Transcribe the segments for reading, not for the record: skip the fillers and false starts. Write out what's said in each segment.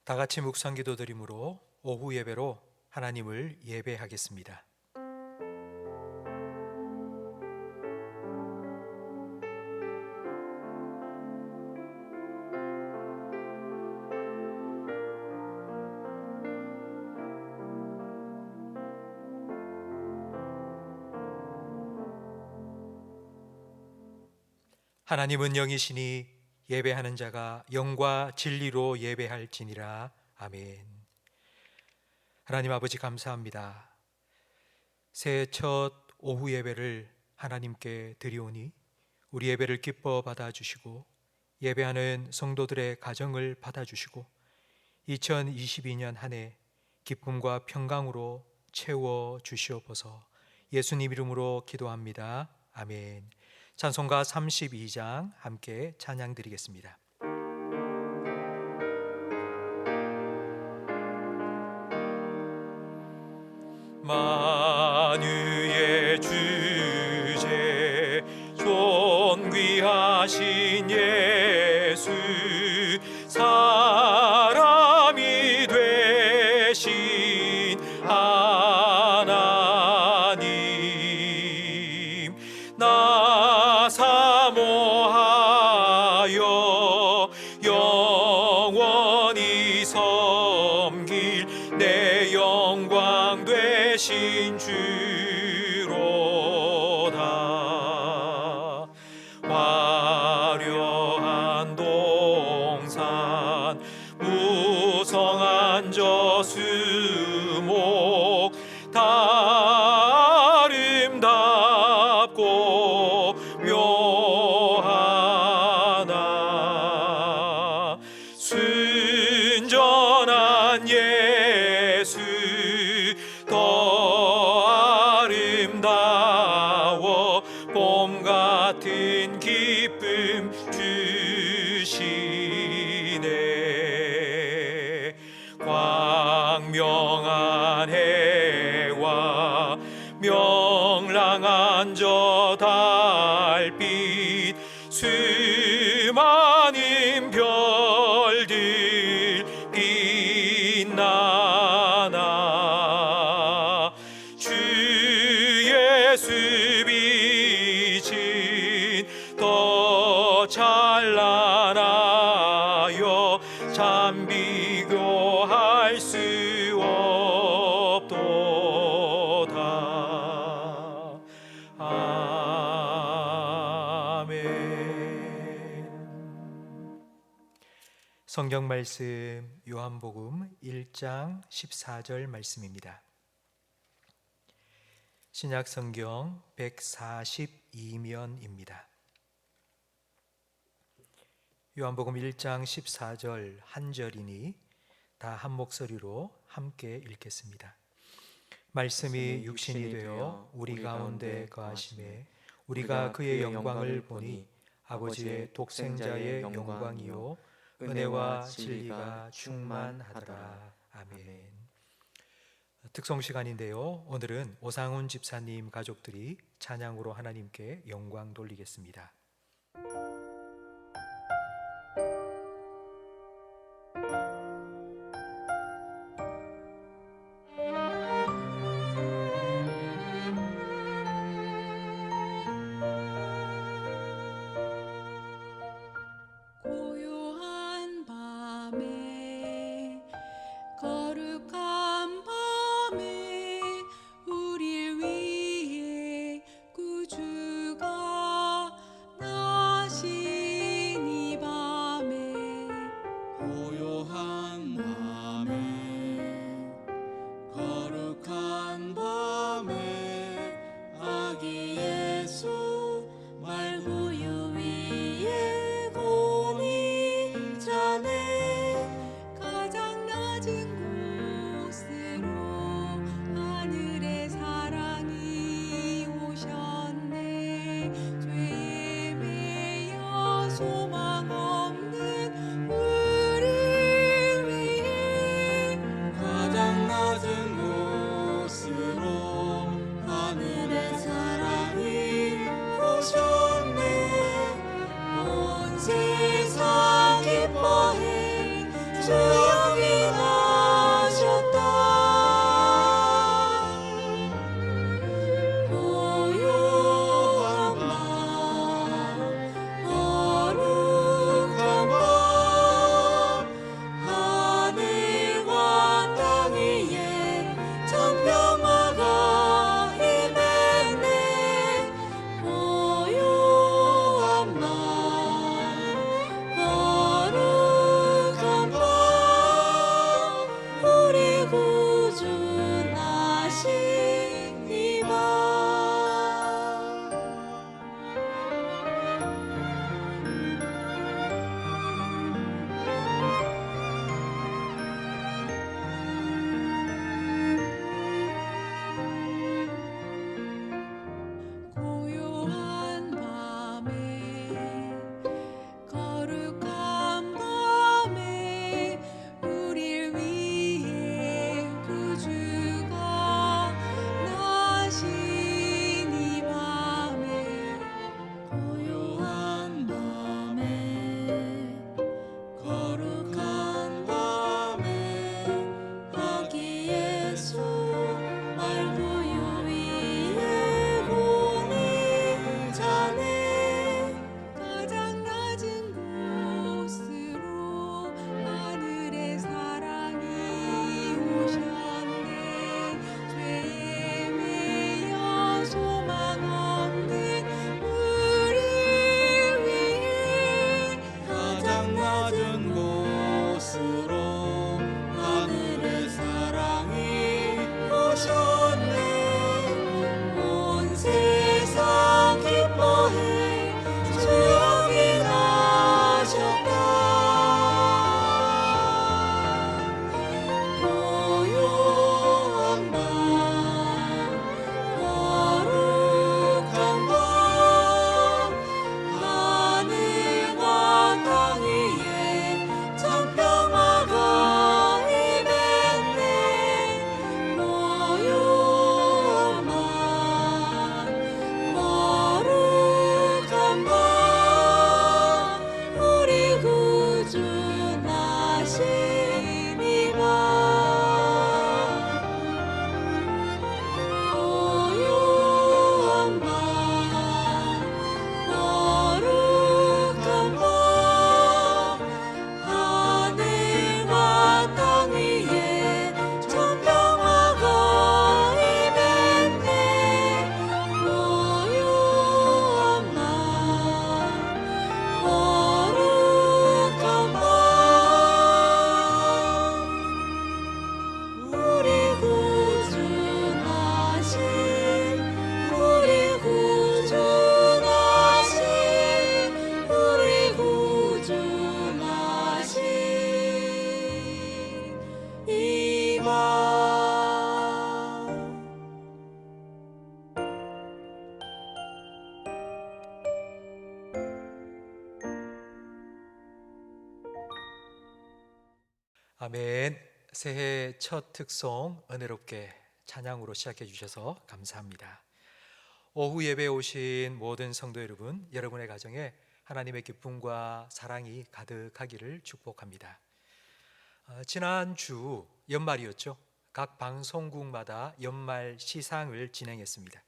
다 같이 묵상 기도 드림으로 오후 예배로 하나님을 예배하겠습니다. 하나님은 영이시니 예배하는 자가 영과 진리로 예배할지니라. 아멘. 하나님 아버지 감사합니다. 새해 첫 오후 예배를 하나님께 드리오니 우리 예배를 기뻐 받아주시고 예배하는 성도들의 가정을 받아주시고 2022년 한 해 기쁨과 평강으로 채워 주시옵소서. 예수님 이름으로 기도합니다. 아멘. 찬송가 32장 함께 찬양 드리겠습니다. 만유의 주제 존귀하신 예수 사람이 되신 하나님 나 사모하여 영원히 섬길 내 영광 되신 주로다. 화려한 동산 무성한 저수목 다 아름답고 묘하나 순전한 예수 더 아름다워 봄 같은 기쁨 주시네. 광명한 해와 명랑한 저 달빛 수많은 별들 빛나나 주 예수 빛은 더 찬란하여 참 비교할 수 없도다. 아멘. 성경 말씀 요한복음 1장 14절 말씀입니다. 신약 성경 142면입니다. 요한복음 1장 14절 한 절이니 다 한 목소리로 함께 읽겠습니다. 말씀이 육신이 되어 우리 가운데 거하심에 우리가 그의 영광을 보니 아버지의 독생자의 영광이요 은혜와 진리가 충만하더라. 아멘. 특송 시간인데요. 오늘은 오상훈 집사님 가족들이 찬양으로 하나님께 영광 돌리겠습니다. 고요한 밤에 거룩한 밤에 우릴 위해 구주가 나신 이 밤에 고요한 밤에 거룩한 밤에 아기 예수 말구유 위에 고니 자네 가장 낮은 곳으로 하늘의 사랑이 오셨네. 죄에 매여 소망 없는 우릴 위해 가장 낮은 곳으로 하늘의 사랑이 오셨네. 온 세상 기뻐해 주 여기 아멘. 새해 첫 특송 은혜롭게 찬양으로 시작해 주셔서 감사합니다. 오후 예배에 오신 모든 성도 여러분, 여러분의 가정에 하나님의 기쁨과 사랑이 가득하기를 축복합니다. 지난주 연말이었죠. 각 방송국마다 연말 시상을 진행했습니다.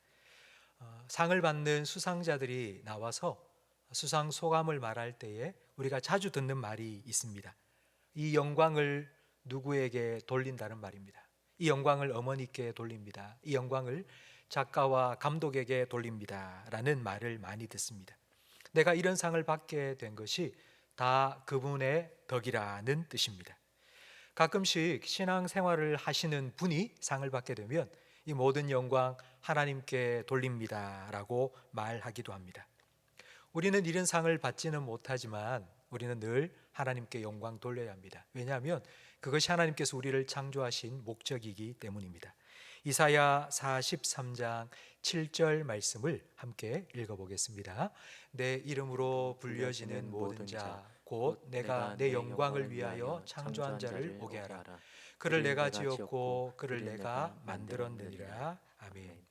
상을 받는 수상자들이 나와서 수상 소감을 말할 때에 우리가 자주 듣는 말이 있습니다. 이 영광을 누구에게 돌린다는 말입니다. 이 영광을 어머니께 돌립니다. 이 영광을 작가와 감독에게 돌립니다 라는 말을 많이 듣습니다. 내가 이런 상을 받게 된 것이 다 그분의 덕이라는 뜻입니다. 가끔씩 신앙생활을 하시는 분이 상을 받게 되면 이 모든 영광 하나님께 돌립니다 라고 말하기도 합니다. 우리는 이런 상을 받지는 못하지만 우리는 늘 하나님께 영광 돌려야 합니다. 왜냐하면 그것이 하나님께서 우리를 창조하신 목적이기 때문입니다. 이사야 43장 7절 말씀을 함께 읽어보겠습니다. 내 이름으로 불려지는 모든 자 곧 내가 내 영광을 위하여 창조한 자를 보게 하라. 그를 내가 지었고 그를 내가 만들었느니라. 아멘.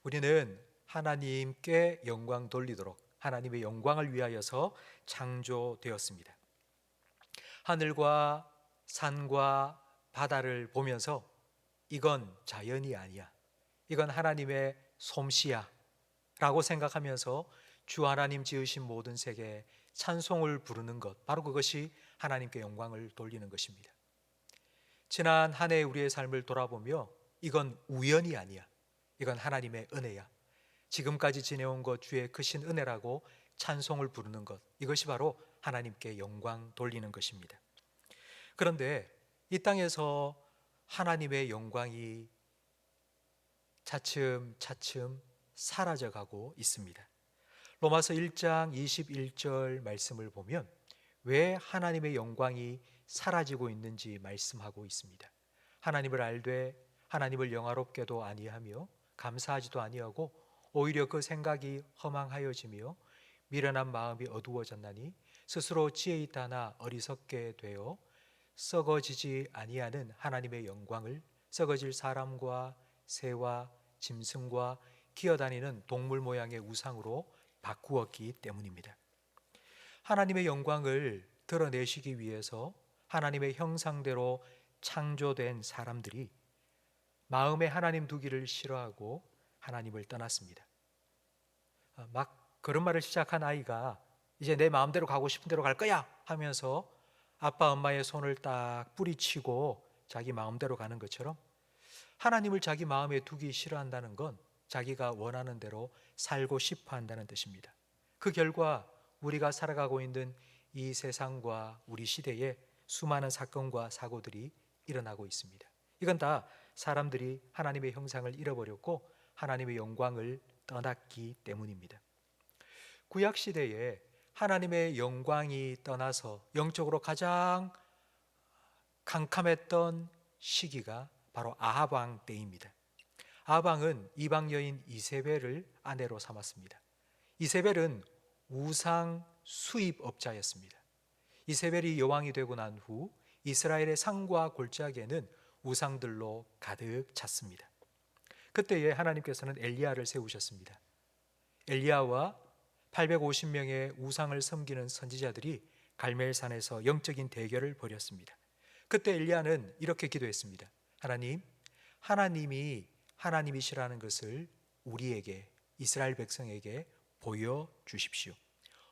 우리는 하나님께 영광 돌리도록 하나님의 영광을 위하여서 창조되었습니다. 하늘과 산과 바다를 보면서 이건 자연이 아니야, 이건 하나님의 솜씨야 라고 생각하면서 주 하나님 지으신 모든 세계에 찬송을 부르는 것, 바로 그것이 하나님께 영광을 돌리는 것입니다. 지난 한 해 우리의 삶을 돌아보며 이건 우연이 아니야, 이건 하나님의 은혜야, 지금까지 지내온 것 주의 크신 은혜라고 찬송을 부르는 것, 이것이 바로 하나님께 영광 돌리는 것입니다. 그런데 이 땅에서 하나님의 영광이 차츰차츰 사라져가고 있습니다. 로마서 1장 21절 말씀을 보면 왜 하나님의 영광이 사라지고 있는지 말씀하고 있습니다. 하나님을 알되 하나님을 영화롭게도 아니하며 감사하지도 아니하고 오히려 그 생각이 허망하여지며 미련한 마음이 어두워졌나니 스스로 지혜 있다 하나 어리석게 되어 썩어지지 아니하는 하나님의 영광을 썩어질 사람과 새와 짐승과 기어다니는 동물 모양의 우상으로 바꾸었기 때문입니다. 하나님의 영광을 드러내시기 위해서 하나님의 형상대로 창조된 사람들이 마음에 하나님 두기를 싫어하고 하나님을 떠났습니다. 막 그런 말을 시작한 아이가 이제 내 마음대로 가고 싶은 대로 갈 거야 하면서 아빠 엄마의 손을 딱 뿌리치고 자기 마음대로 가는 것처럼 하나님을 자기 마음에 두기 싫어한다는 건 자기가 원하는 대로 살고 싶어 한다는 뜻입니다. 그 결과 우리가 살아가고 있는 이 세상과 우리 시대에 수많은 사건과 사고들이 일어나고 있습니다. 이건 다 사람들이 하나님의 형상을 잃어버렸고 하나님의 영광을 떠났기 때문입니다. 구약 시대에 하나님의 영광이 떠나서 영적으로 가장 캄캄했던 시기가 바로 아합 왕 때입니다. 아합 왕은 이방 여인 이세벨을 아내로 삼았습니다. 이세벨은 우상 수입업자였습니다. 이세벨이 여왕이 되고 난 후 이스라엘의 산과 골짜기에는 우상들로 가득 찼습니다. 그때에 하나님께서는 엘리야를 세우셨습니다. 엘리야와 850명의 우상을 섬기는 선지자들이 갈멜산에서 영적인 대결을 벌였습니다. 그때 엘리야는 이렇게 기도했습니다. 하나님, 하나님이 하나님이시라는 것을 우리에게, 이스라엘 백성에게 보여주십시오.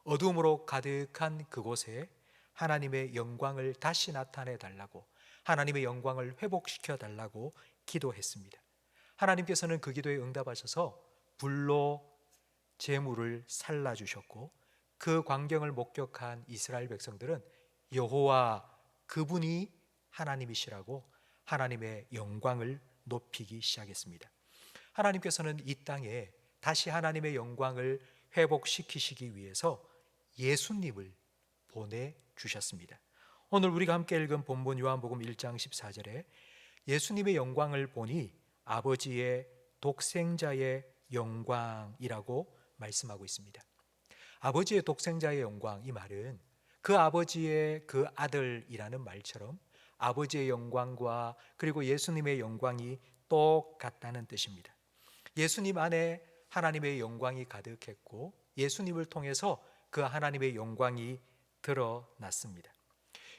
어둠으로 가득한 그곳에 하나님의 영광을 다시 나타내 달라고, 하나님의 영광을 회복시켜 달라고 기도했습니다. 하나님께서는 그 기도에 응답하셔서 불로 제물을 살라주셨고 그 광경을 목격한 이스라엘 백성들은 여호와 그분이 하나님이시라고 하나님의 영광을 높이기 시작했습니다. 하나님께서는 이 땅에 다시 하나님의 영광을 회복시키시기 위해서 예수님을 보내주셨습니다. 오늘 우리가 함께 읽은 본문 요한복음 1장 14절에 예수님의 영광을 보니 아버지의 독생자의 영광이라고 말씀하고 있습니다. 아버지의 독생자의 영광, 이 말은 그 아버지의 그 아들이라는 말처럼 아버지의 영광과 그리고 예수님의 영광이 똑같다는 뜻입니다. 예수님 안에 하나님의 영광이 가득했고 예수님을 통해서 그 하나님의 영광이 드러났습니다.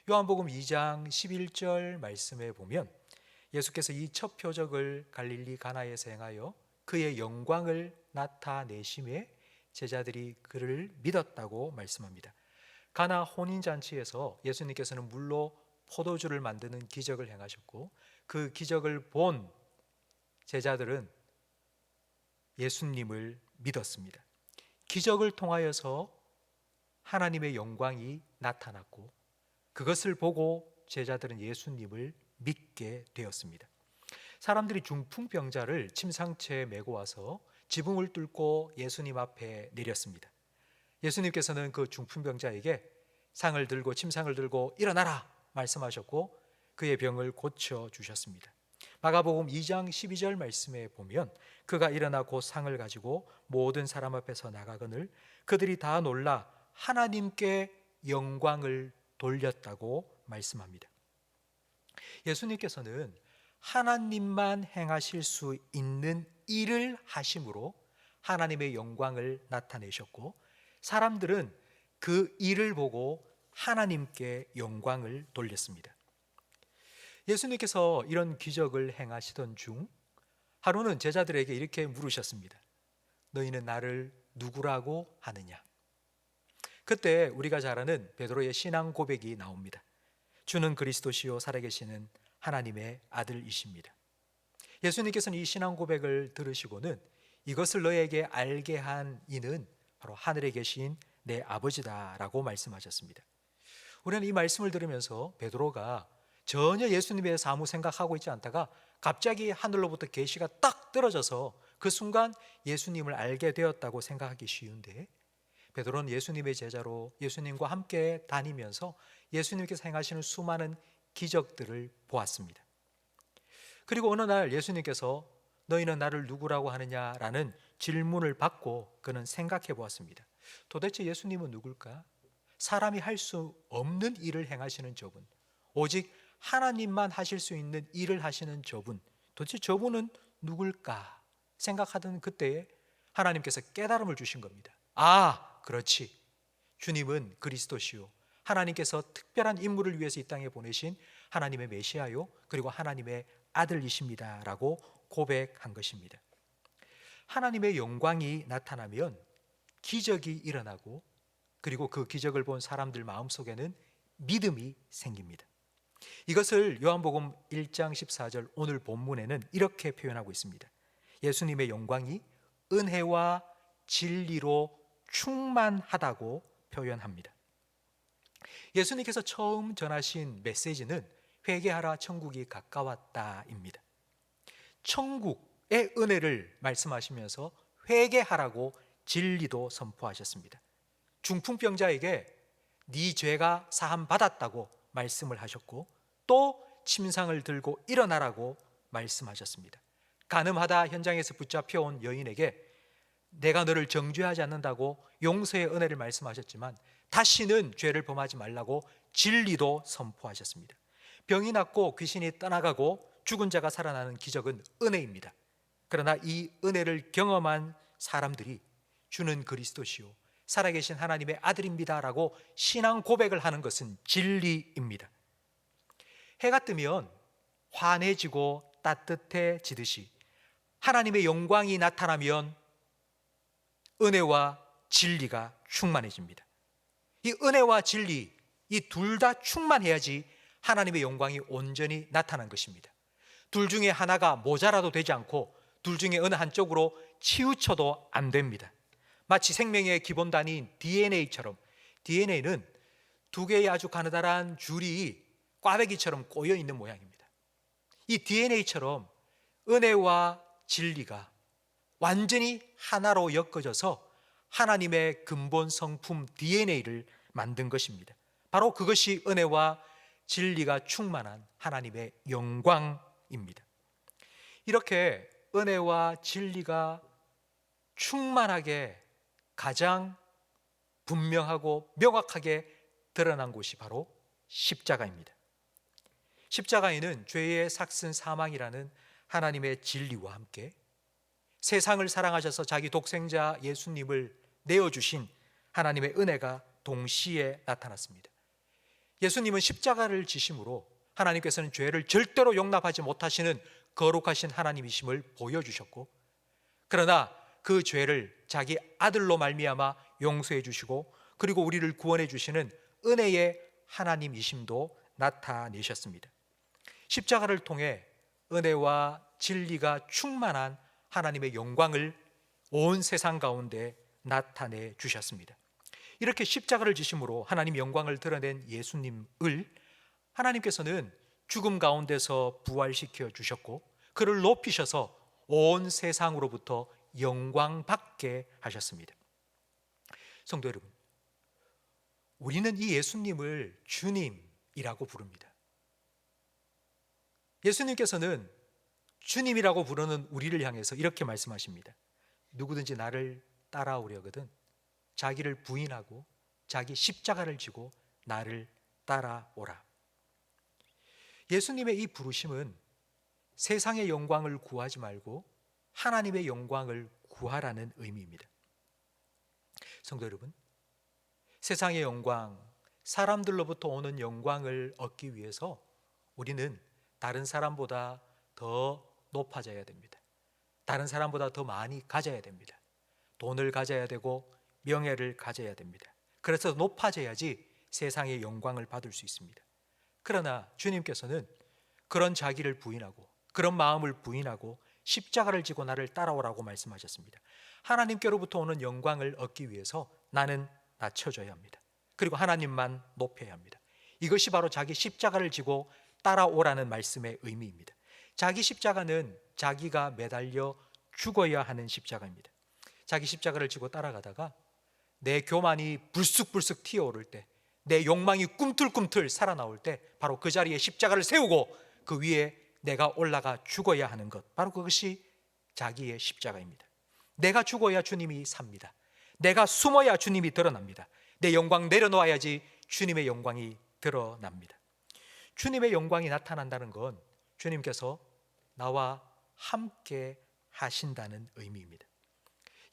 요한복음 2장 11절 말씀에 보면 예수께서 이 첫 표적을 갈릴리 가나에서 행하여 그의 영광을 나타내심에 제자들이 그를 믿었다고 말씀합니다. 가나 혼인잔치에서 예수님께서는 물로 포도주를 만드는 기적을 행하셨고 그 기적을 본 제자들은 예수님을 믿었습니다. 기적을 통하여서 하나님의 영광이 나타났고 그것을 보고 제자들은 예수님을 믿게 되었습니다. 사람들이 중풍병자를 침상체에 메고 와서 지붕을 뚫고 예수님 앞에 내렸습니다. 예수님께서는 그 중풍병자에게 상을 들고 침상을 들고 일어나라 말씀하셨고 그의 병을 고쳐주셨습니다. 마가복음 2장 12절 말씀에 보면 그가 일어나 곧 상을 가지고 모든 사람 앞에서 나가거늘 그들이 다 놀라 하나님께 영광을 돌렸다고 말씀합니다. 예수님께서는 하나님만 행하실 수 있는 일을 하심으로 하나님의 영광을 나타내셨고 사람들은 그 일을 보고 하나님께 영광을 돌렸습니다. 예수님께서 이런 기적을 행하시던 중 하루는 제자들에게 이렇게 물으셨습니다. 너희는 나를 누구라고 하느냐? 그때 우리가 잘 아는 베드로의 신앙 고백이 나옵니다. 주는 그리스도시요 살아계시는 하나님의 아들이십니다. 예수님께서는 이 신앙 고백을 들으시고는 이것을 너에게 알게 한 이는 바로 하늘에 계신 내 아버지다라고 말씀하셨습니다. 우리는 이 말씀을 들으면서 베드로가 전혀 예수님에 대해서 아무 생각하고 있지 않다가 갑자기 하늘로부터 계시가 딱 떨어져서 그 순간 예수님을 알게 되었다고 생각하기 쉬운데 베드로는 예수님의 제자로 예수님과 함께 다니면서 예수님께서 행하시는 수많은 기적들을 보았습니다. 그리고 어느 날 예수님께서 너희는 나를 누구라고 하느냐라는 질문을 받고 그는 생각해 보았습니다. 도대체 예수님은 누굴까? 사람이 할 수 없는 일을 행하시는 저분, 오직 하나님만 하실 수 있는 일을 하시는 저분, 도대체 저분은 누굴까 생각하던 그때에 하나님께서 깨달음을 주신 겁니다. 아, 그렇지. 주님은 그리스도시요 하나님께서 특별한 임무를 위해서 이 땅에 보내신 하나님의 메시아요 그리고 하나님의 아들이십니다 라고 고백한 것입니다. 하나님의 영광이 나타나면 기적이 일어나고 그리고 그 기적을 본 사람들 마음속에는 믿음이 생깁니다. 이것을 요한복음 1장 14절 오늘 본문에는 이렇게 표현하고 있습니다. 예수님의 영광이 은혜와 진리로 충만하다고 표현합니다. 예수님께서 처음 전하신 메시지는 회개하라 천국이 가까웠다입니다. 천국의 은혜를 말씀하시면서 회개하라고 진리도 선포하셨습니다. 중풍병자에게 네 죄가 사함 받았다고 말씀을 하셨고 또 침상을 들고 일어나라고 말씀하셨습니다. 간음하다 현장에서 붙잡혀온 여인에게 내가 너를 정죄하지 않는다고 용서의 은혜를 말씀하셨지만 다시는 죄를 범하지 말라고 진리도 선포하셨습니다. 병이 낫고 귀신이 떠나가고 죽은 자가 살아나는 기적은 은혜입니다. 그러나 이 은혜를 경험한 사람들이 주는 그리스도시요 살아계신 하나님의 아들입니다라고 신앙 고백을 하는 것은 진리입니다. 해가 뜨면 환해지고 따뜻해지듯이 하나님의 영광이 나타나면 은혜와 진리가 충만해집니다. 이 은혜와 진리, 이 둘 다 충만해야지 하나님의 영광이 온전히 나타난 것입니다. 둘 중에 하나가 모자라도 되지 않고 둘 중에 어느 한쪽으로 치우쳐도 안 됩니다. 마치 생명의 기본 단위인 DNA처럼 DNA는 두 개의 아주 가느다란 줄이 꽈배기처럼 꼬여 있는 모양입니다. 이 DNA처럼 은혜와 진리가 완전히 하나로 엮어져서 하나님의 근본 성품 DNA를 만든 것입니다. 바로 그것이 은혜와 진리가 충만한 하나님의 영광입니다. 이렇게 은혜와 진리가 충만하게 가장 분명하고 명확하게 드러난 곳이 바로 십자가입니다. 십자가에는 죄의 삭슨 사망이라는 하나님의 진리와 함께 세상을 사랑하셔서 자기 독생자 예수님을 내어주신 하나님의 은혜가 동시에 나타났습니다. 예수님은 십자가를 지심으로 하나님께서는 죄를 절대로 용납하지 못하시는 거룩하신 하나님이심을 보여주셨고, 그러나 그 죄를 자기 아들로 말미암아 용서해 주시고 그리고 우리를 구원해 주시는 은혜의 하나님이심도 나타내셨습니다. 십자가를 통해 은혜와 진리가 충만한 하나님의 영광을 온 세상 가운데 나타내 주셨습니다. 이렇게 십자가를 지심으로 하나님 영광을 드러낸 예수님을 하나님께서는 죽음 가운데서 부활시켜 주셨고 그를 높이셔서 온 세상으로부터 영광 받게 하셨습니다. 성도 여러분, 우리는 이 예수님을 주님이라고 부릅니다. 예수님께서는 주님이라고 부르는 우리를 향해서 이렇게 말씀하십니다. 누구든지 나를 따라오려거든 자기를 부인하고 자기 십자가를 지고 나를 따라오라. 예수님의 이 부르심은 세상의 영광을 구하지 말고 하나님의 영광을 구하라는 의미입니다. 성도 여러분, 세상의 영광, 사람들로부터 오는 영광을 얻기 위해서 우리는 다른 사람보다 더 높아져야 됩니다. 다른 사람보다 더 많이 가져야 됩니다. 돈을 가져야 되고 명예를 가져야 됩니다. 그래서 높아져야지 세상의 영광을 받을 수 있습니다. 그러나 주님께서는 그런 자기를 부인하고 그런 마음을 부인하고 십자가를 지고 나를 따라오라고 말씀하셨습니다. 하나님께로부터 오는 영광을 얻기 위해서 나는 낮춰져야 합니다. 그리고 하나님만 높여야 합니다. 이것이 바로 자기 십자가를 지고 따라오라는 말씀의 의미입니다. 자기 십자가는 자기가 매달려 죽어야 하는 십자가입니다. 자기 십자가를 지고 따라가다가 내 교만이 불쑥불쑥 튀어오를 때, 내 욕망이 꿈틀꿈틀 살아나올 때 바로 그 자리에 십자가를 세우고 그 위에 내가 올라가 죽어야 하는 것, 바로 그것이 자기의 십자가입니다. 내가 죽어야 주님이 삽니다. 내가 숨어야 주님이 드러납니다. 내 영광 내려놓아야지 주님의 영광이 드러납니다. 주님의 영광이 나타난다는 건 주님께서 나와 함께 하신다는 의미입니다.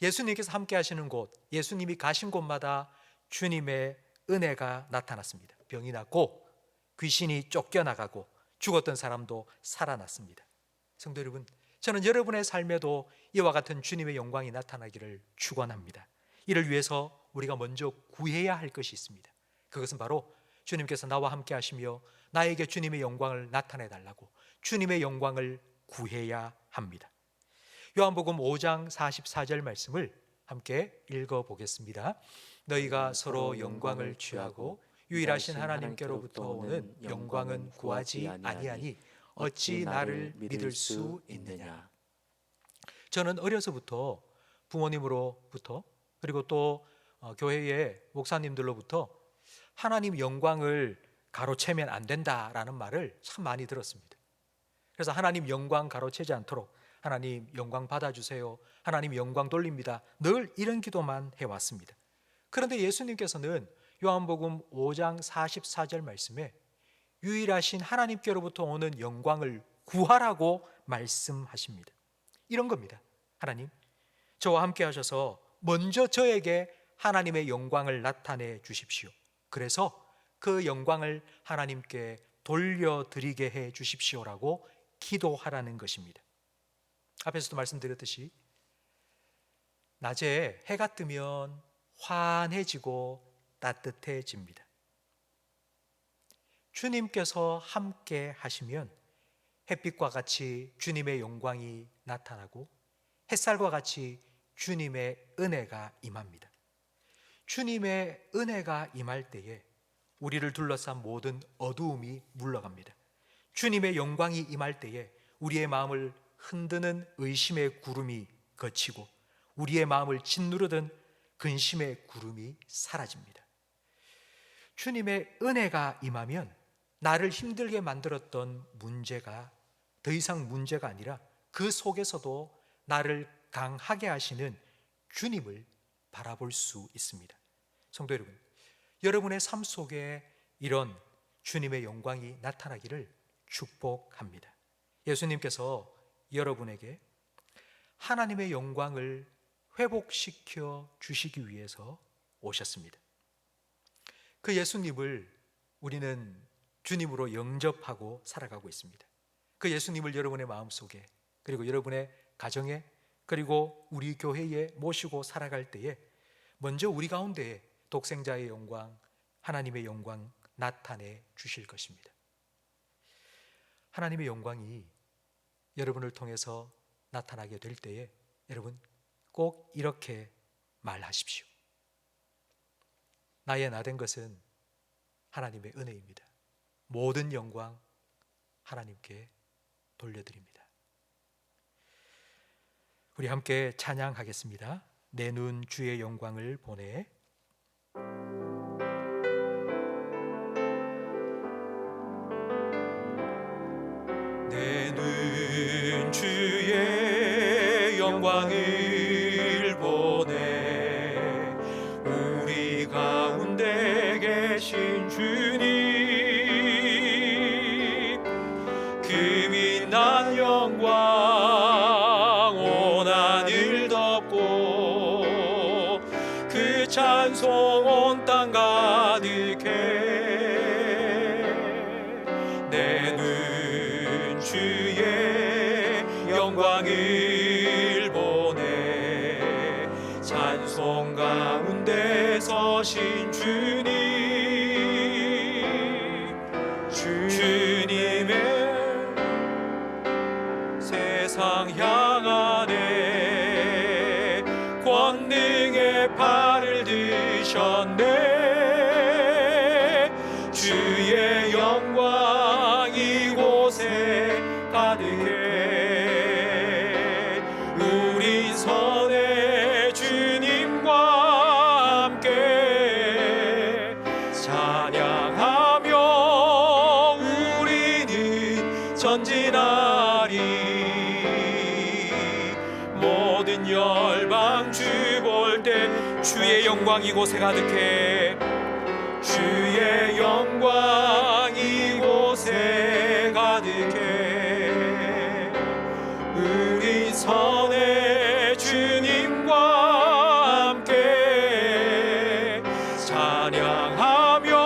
예수님께서 함께 하시는 곳, 예수님이 가신 곳마다 주님의 은혜가 나타났습니다. 병이 낫고 귀신이 쫓겨나가고 죽었던 사람도 살아났습니다. 성도 여러분, 저는 여러분의 삶에도 이와 같은 주님의 영광이 나타나기를 축원합니다. 이를 위해서 우리가 먼저 구해야 할 것이 있습니다. 그것은 바로 주님께서 나와 함께 하시며 나에게 주님의 영광을 나타내 달라고 주님의 영광을 구해야 합니다. 요한복음 5장 44절 말씀을 함께 읽어보겠습니다. 너희가 서로 영광을 취하고 유일하신 하나님께로부터 오는 영광은 구하지 아니하니 어찌 나를 믿을 수 있느냐. 저는 어려서부터 부모님으로부터 그리고 또 교회의 목사님들로부터 하나님 영광을 가로채면 안 된다라는 말을 참 많이 들었습니다. 그래서 하나님 영광 가로채지 않도록 하나님 영광 받아주세요, 하나님 영광 돌립니다, 늘 이런 기도만 해왔습니다. 그런데 예수님께서는 요한복음 5장 44절 말씀에 유일하신 하나님께로부터 오는 영광을 구하라고 말씀하십니다. 이런 겁니다. 하나님, 저와 함께 하셔서 먼저 저에게 하나님의 영광을 나타내 주십시오. 그래서 그 영광을 하나님께 돌려드리게 해 주십시오라고 기도하라는 것입니다. 앞에서도 말씀드렸듯이 낮에 해가 뜨면 환해지고 따뜻해집니다. 주님께서 함께 하시면 햇빛과 같이 주님의 영광이 나타나고 햇살과 같이 주님의 은혜가 임합니다. 주님의 은혜가 임할 때에 우리를 둘러싼 모든 어두움이 물러갑니다. 주님의 영광이 임할 때에 우리의 마음을 흔드는 의심의 구름이 걷히고 우리의 마음을 짓누르던 근심의 구름이 사라집니다. 주님의 은혜가 임하면 나를 힘들게 만들었던 문제가 더 이상 문제가 아니라 그 속에서도 나를 강하게 하시는 주님을 바라볼 수 있습니다. 성도 여러분, 여러분의 삶 속에 이런 주님의 영광이 나타나기를 축복합니다. 예수님께서 여러분에게 하나님의 영광을 회복시켜 주시기 위해서 오셨습니다. 그 예수님을 우리는 주님으로 영접하고 살아가고 있습니다. 그 예수님을 여러분의 마음속에, 그리고 여러분의 가정에, 그리고 우리 교회에 모시고 살아갈 때에 먼저 우리 가운데에 독생자의 영광, 하나님의 영광 나타내 주실 것입니다. 하나님의 영광이 여러분을 통해서 나타나게 될 때에 여러분 꼭 이렇게 말하십시오. 나의 나된 것은 하나님의 은혜입니다. 모든 영광 하나님께 돌려드립니다. 우리 함께 찬양하겠습니다. 내 눈 주의 영광을 보내. 내 눈 주의 영광을 보내. 우리 가운데 계신 주님, 그 빛난 영광 온 하늘 덮고 그 찬송 온 땅 가득해. 내 눈 주의 영광을 보내. 찬송 가운데 서신 주님, 주님의 세상 향하네. 권능의 팔을 드셨네. 주의 영광 이곳에 가득해. 우린 선의 주님과 함께 찬양하며 우리는 전진하리. 모든 열방 주 볼 때 주의 영광 이곳에 가득해. 주의 영광 이곳에 가득해. 우리 선의 주님과 함께 찬양하며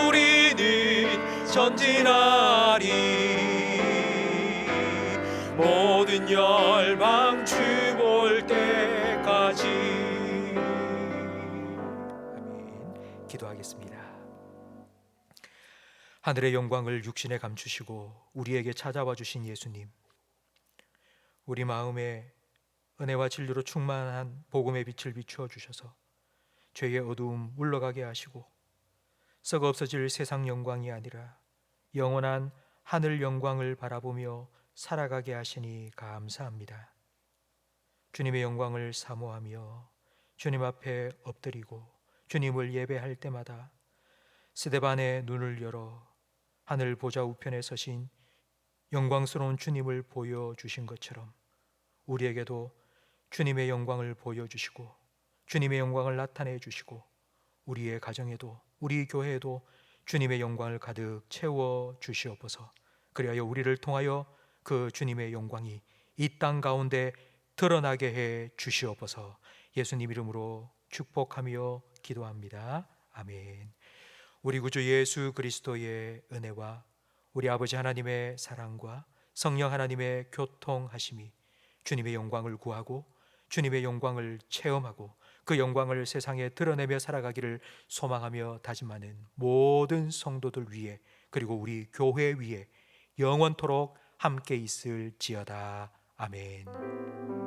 우리는 전진하리. 모든 열방 주 볼 때까지. 아멘. 기도하겠습니다. 하늘의 영광을 육신에 감추시고 우리에게 찾아와 주신 예수님, 우리 마음에 은혜와 진리로 충만한 복음의 빛을 비추어 주셔서 죄의 어두움 물러가게 하시고 썩어 없어질 세상 영광이 아니라 영원한 하늘 영광을 바라보며 살아가게 하시니 감사합니다. 주님의 영광을 사모하며 주님 앞에 엎드리고 주님을 예배할 때마다 스데반의 눈을 열어 하늘 보좌 우편에 서신 영광스러운 주님을 보여주신 것처럼 우리에게도 주님의 영광을 보여주시고 주님의 영광을 나타내 주시고 우리의 가정에도 우리 교회에도 주님의 영광을 가득 채워 주시옵소서. 그리하여 우리를 통하여 그 주님의 영광이 이 땅 가운데 드러나게 해 주시옵소서. 예수님 이름으로 축복하며 기도합니다. 아멘. 우리 구주 예수 그리스도의 은혜와 우리 아버지 하나님의 사랑과 성령 하나님의 교통하심이 주님의 영광을 구하고 주님의 영광을 체험하고 그 영광을 세상에 드러내며 살아가기를 소망하며 다짐하는 모든 성도들 위에, 그리고 우리 교회 위에 영원토록 함께 있을지어다. 아멘.